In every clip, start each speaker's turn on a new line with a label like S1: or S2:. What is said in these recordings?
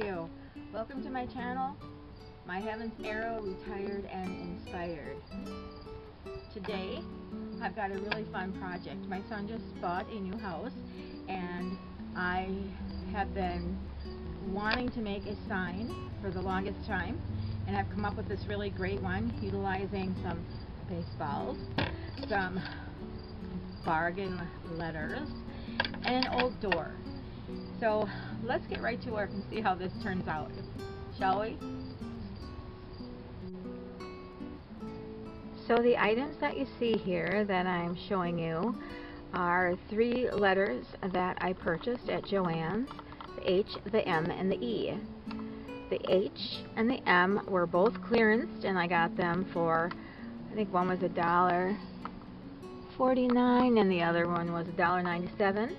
S1: you? Welcome to my channel, Myheavensarrow, Retired and Inspired. Today, I've got a really fun project. My son just bought a new house, and I have been wanting to make a sign for the longest time, and I've come up with this really great one utilizing some baseballs, some bargain letters, and an old door. So let's get right to work and see how this turns out, shall we? So the items that you see here that I'm showing you are 3 letters that I purchased at JoAnn's: the H, the M, and the E. The H and the M were both clearanced, and I got them for, I think one was $1.49 and the other one was $1.97.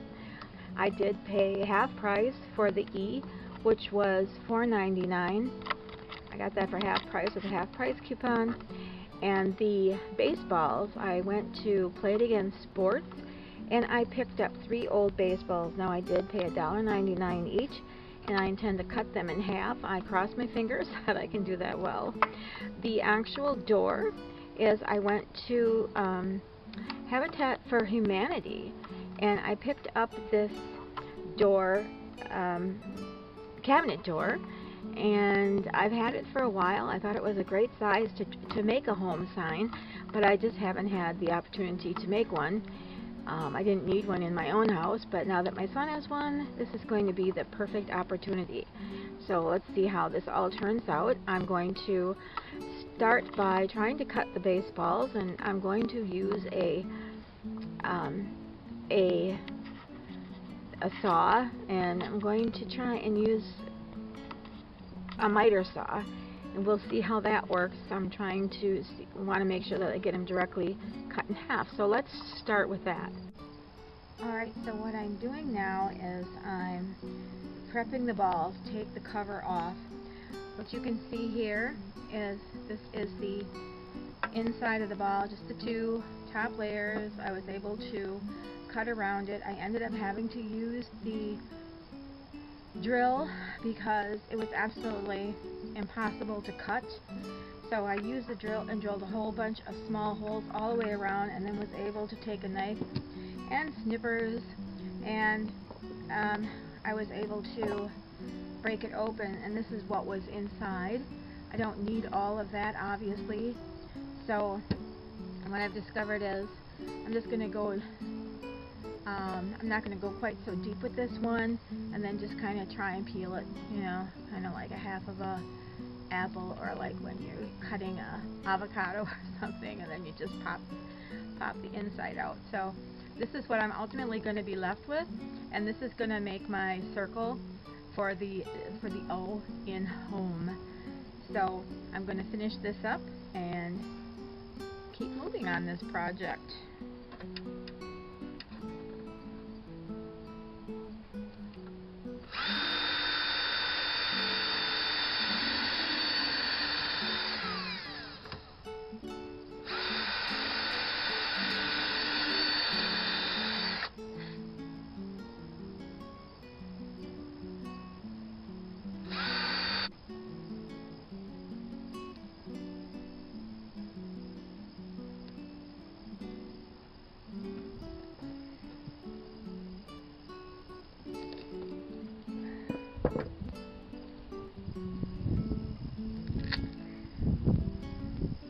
S1: I did pay half price for the E, which was $4.99. I got that for half price with a half price coupon. And the baseballs, I went to Play It Again Sports, and I picked up 3 old baseballs. Now I did pay $1.99 each, and I intend to cut them in half. I cross my fingers that I can do that well. The actual door is, I went to Habitat for Humanity, and I picked up this door, cabinet door, and I've had it for a while. I thought it was a great size to make a home sign, but I just haven't had the opportunity to make one. I didn't need one in my own house, but now that my son has one, this is going to be the perfect opportunity. So let's see how this all turns out. I'm going to start by trying to cut the baseballs, and I'm going to use a saw, and I'm going to try and use a miter saw, and we'll see how that works. I'm trying to want to make sure that I get them directly cut in half. So let's start with that. Alright, so what I'm doing now is I'm prepping the balls, take the cover off. What you can see here is this is the inside of the ball, just the 2 top layers. I was able to cut around it. I ended up having to use the drill because it was absolutely impossible to cut. So I used the drill and drilled a whole bunch of small holes all the way around, and then was able to take a knife and snippers, and I was able to break it open, and this is what was inside. I don't need all of that, obviously. So what I've discovered is I'm just going to go, I'm not going to go quite so deep with this one, and then just kind of try and peel it, you know, kind of like a half of a apple, or like when you're cutting a avocado or something, and then you just pop the inside out. So this is what I'm ultimately going to be left with, and this is going to make my circle for the O in home. So I'm going to finish this up and keep moving on this project.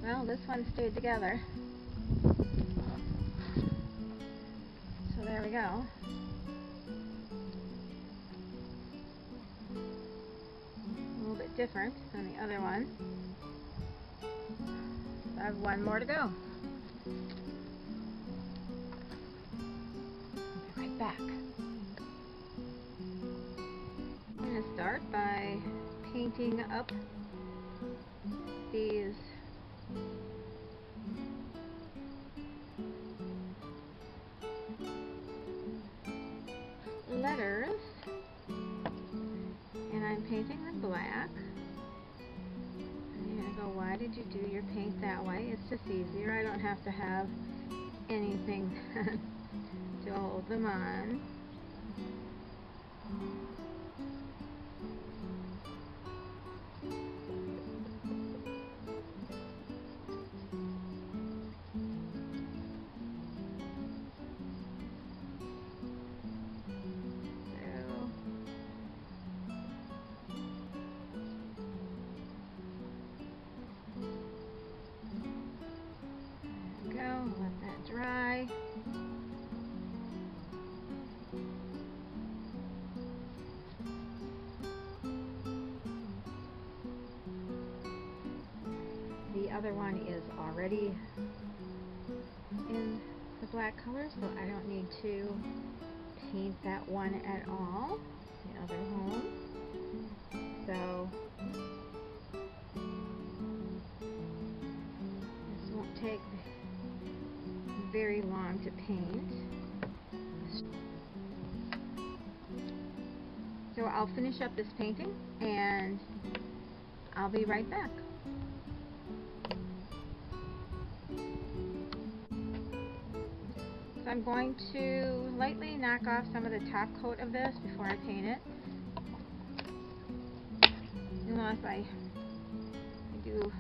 S1: Well, this one stayed together. So there we go. A little bit different than the other one. So I have one more to go. I'll be right back. I'm going to start by painting up these letters, and I'm painting them black. And you're going to go, why did you do your paint that way? It's just easier. I don't have to have anything to hold them on. other one is already in the black color, so I don't need to paint that one at all. The other home. So this won't take very long to paint. So I'll finish up this painting and I'll be right back. So I'm going to lightly knock off some of the top coat of this before I paint it. Unless I do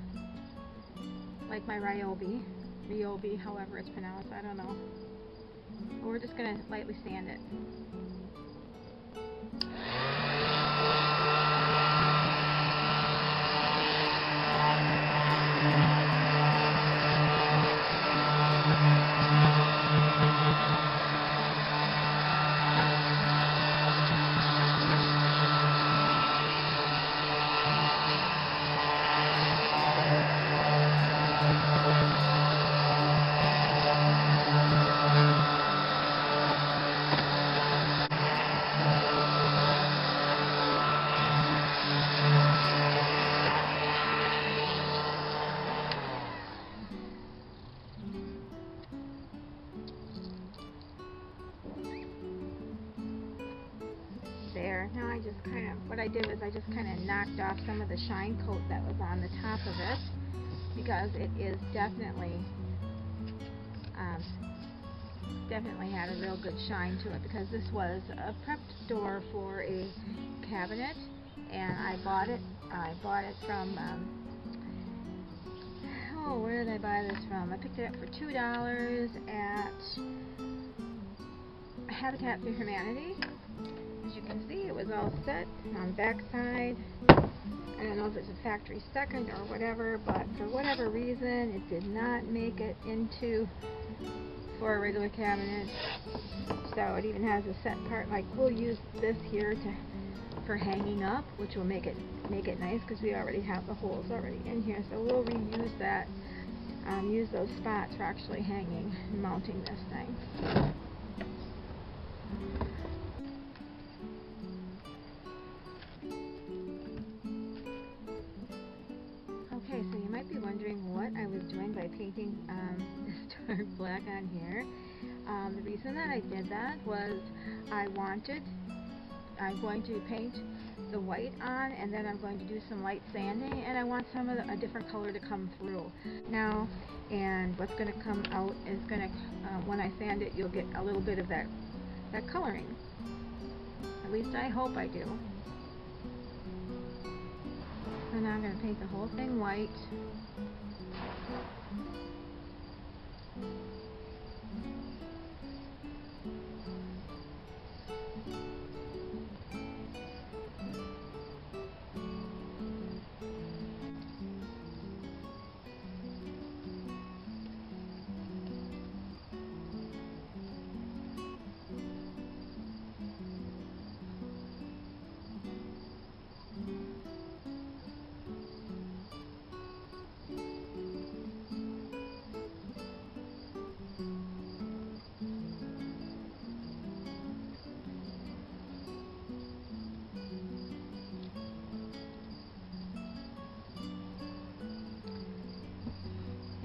S1: like my Ryobi, however it's pronounced, I don't know. But we're just going to lightly sand it. There. Now I just what I did was I just kind of knocked off some of the shine coat that was on the top of it, because it is definitely had a real good shine to it, because this was a prepped door for a cabinet, and I bought it from where did I buy this from? I picked it up for $2 at Habitat for Humanity. As you can see, it was all set on the back side. I don't know if it's a factory second or whatever, but for whatever reason, it did not make it into for a regular cabinet. So it even has a set part. Like, we'll use this here for hanging up, which will make it nice, because we already have the holes already in here. So we'll reuse that, use those spots for actually hanging and mounting this thing. Okay, so you might be wondering what I was doing by painting this dark black on here. The reason that I did that was I'm going to paint the white on, and then I'm going to do some light sanding, and I want some of a different color to come through. Now, and what's going to come out is going to, when I sand it, you'll get a little bit of that coloring. At least I hope I do. So now I'm going to paint the whole thing white.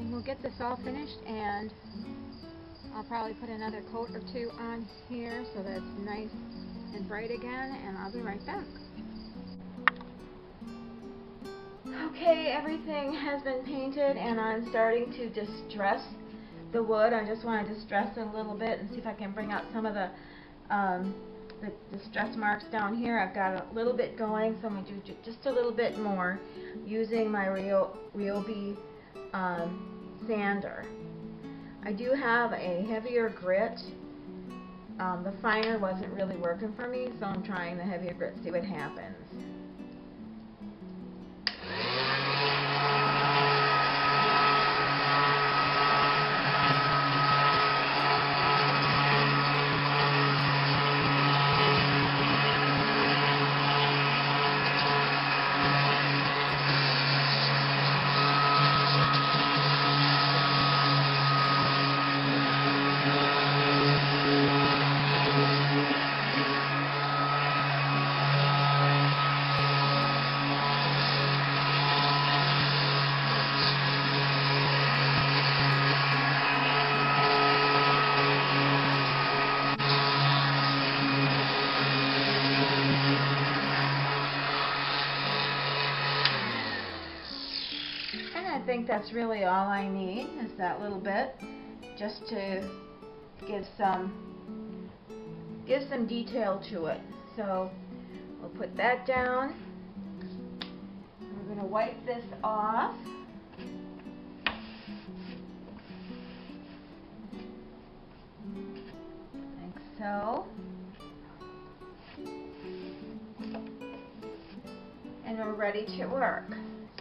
S1: We'll get this all finished, and I'll probably put another coat or two on here so that it's nice and bright again, and I'll be right back. Okay, everything has been painted, and I'm starting to distress the wood. I just want to distress it a little bit and see if I can bring out some of the distress marks down here. I've got a little bit going, so I'm going to do just a little bit more using my Ryobi sander. I do have a heavier grit. The finer wasn't really working for me, so I'm trying the heavier grit to see what happens. think that's really all I need, is that little bit, just to give some detail to it. So we'll put that down. We're going to wipe this off. Like so. And we're ready to work.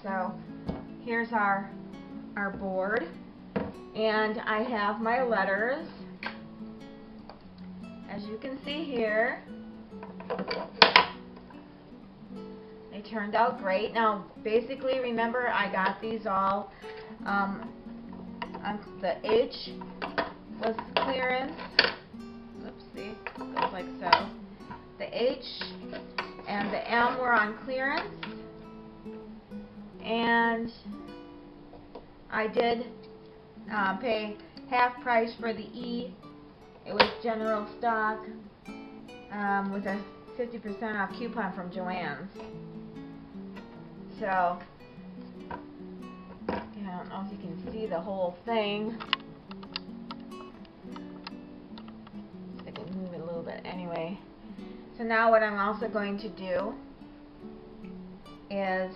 S1: So here's our board, and I have my letters. As you can see here, they turned out great. Now basically, remember, I got these all on the H was clearance. Oops, see, it goes like so. The H and the M were on clearance, and I did pay half price for the E. It was general stock with a 50% off coupon from JoAnn's. So I don't know if you can see the whole thing. I can move it a little bit anyway. So now what I'm also going to do is,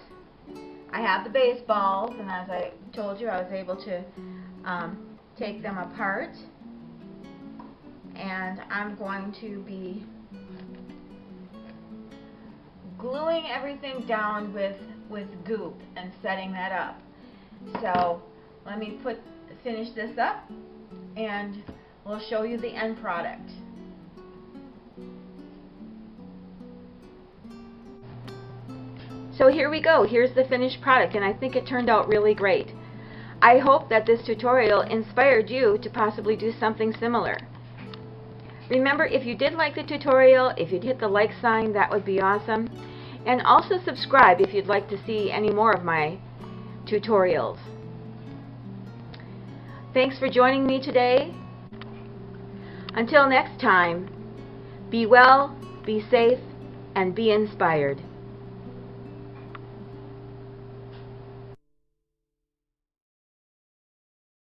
S1: I have the baseballs, and as I told you, I was able to take them apart, and I'm going to be gluing everything down with goop and setting that up. So let me finish this up, and we'll show you the end product. So here we go. Here's the finished product, and I think it turned out really great. I hope that this tutorial inspired you to possibly do something similar. Remember, if you did like the tutorial, if you'd hit the like sign, that would be awesome. And also subscribe if you'd like to see any more of my tutorials. Thanks for joining me today. Until next time, be well, be safe, and be inspired.